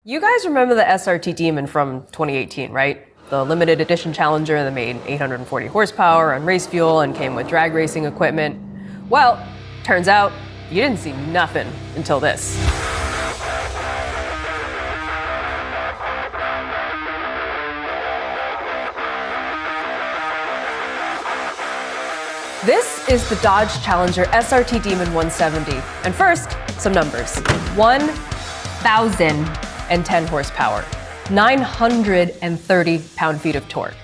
You guys remember the SRT Demon from 2018, right? The limited edition Challenger that made 840 horsepower on race fuel and came with drag racing equipment. Well, turns out you didn't see nothing until this. This is the Dodge Challenger SRT Demon 170. And first, some numbers. 1,010 horsepower, 930 pound-feet of torque.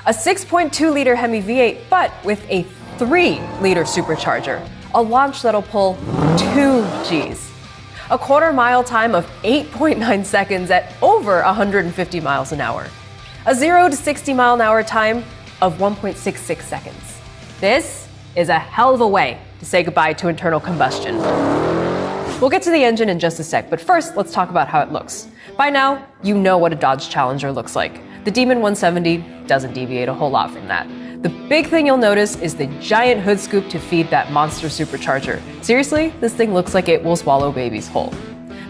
A 6.2-liter Hemi V8, but with a 3-liter supercharger. A launch that'll pull 2 Gs. A quarter-mile time of 8.9 seconds at over 150 miles an hour. A 0 to 60 mile an hour time of 1.66 seconds. This is a hell of a way to say goodbye to internal combustion. We'll get to the engine in just a sec, but first, let's talk about how it looks. By now, you know what a Dodge Challenger looks like. The Demon 170 doesn't deviate a whole lot from that. The big thing you'll notice is the giant hood scoop to feed that monster supercharger. Seriously, this thing looks like it will swallow babies whole.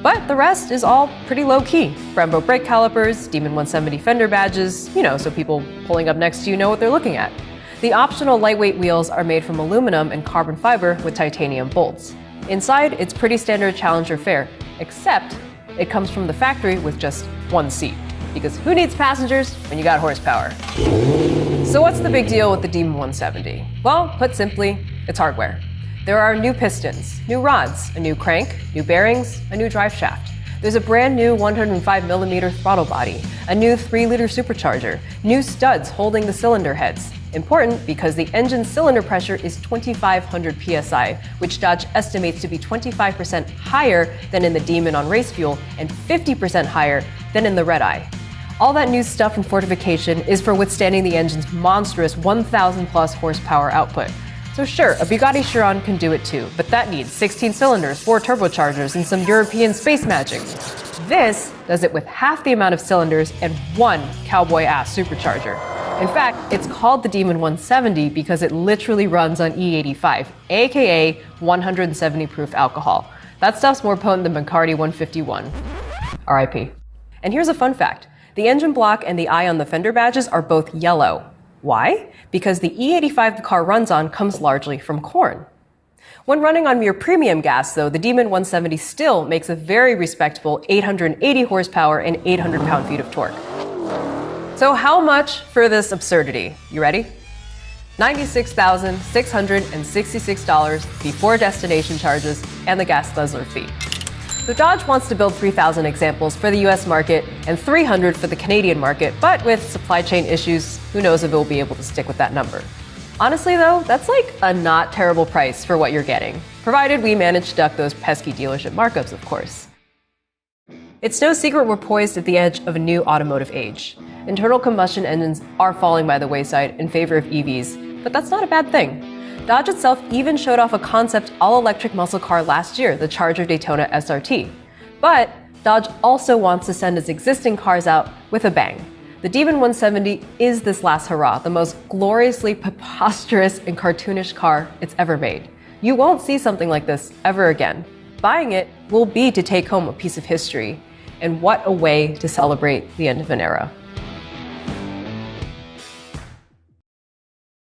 But the rest is all pretty low-key. Brembo brake calipers, Demon 170 fender badges, so people pulling up next to you know what they're looking at. The optional lightweight wheels are made from aluminum and carbon fiber with titanium bolts. Inside, it's pretty standard Challenger fare, except it comes from the factory with just one seat. Because who needs passengers when you got horsepower? So what's the big deal with the Demon 170? Well, put simply, it's hardware. There are new pistons, new rods, a new crank, new bearings, a new drive shaft. There's a brand new 105mm throttle body, a new 3-liter supercharger, new studs holding the cylinder heads. Important because the engine's cylinder pressure is 2,500 psi, which Dodge estimates to be 25% higher than in the Demon on race fuel and 50% higher than in the Red Eye. All that new stuff and fortification is for withstanding the engine's monstrous 1,000 plus horsepower output. So sure, a Bugatti Chiron can do it too, but that needs 16 cylinders, 4 turbochargers, and some European space magic. This does it with half the amount of cylinders and 1 cowboy-ass supercharger. In fact, it's called the Demon 170 because it literally runs on E85, aka 170 proof alcohol. That stuff's more potent than Bacardi 151. RIP. And here's a fun fact. The engine block and the eye on the fender badges are both yellow. Why? Because the E85 the car runs on comes largely from corn. When running on mere premium gas, though, the Demon 170 still makes a very respectable 880 horsepower and 800 pound-feet of torque. So how much for this absurdity? You ready? $96,666 before destination charges and the gas guzzler fee. So Dodge wants to build 3,000 examples for the US market and 300 for the Canadian market, but with supply chain issues, who knows if it will be able to stick with that number. Honestly though, that's like a not terrible price for what you're getting, provided we manage to duck those pesky dealership markups, of course. It's no secret we're poised at the edge of a new automotive age. Internal combustion engines are falling by the wayside in favor of EVs, but that's not a bad thing. Dodge itself even showed off a concept all-electric muscle car last year, the Charger Daytona SRT. But Dodge also wants to send its existing cars out with a bang. The Demon 170 is this last hurrah, the most gloriously preposterous and cartoonish car it's ever made. You won't see something like this ever again. Buying it will be to take home a piece of history. And what a way to celebrate the end of an era.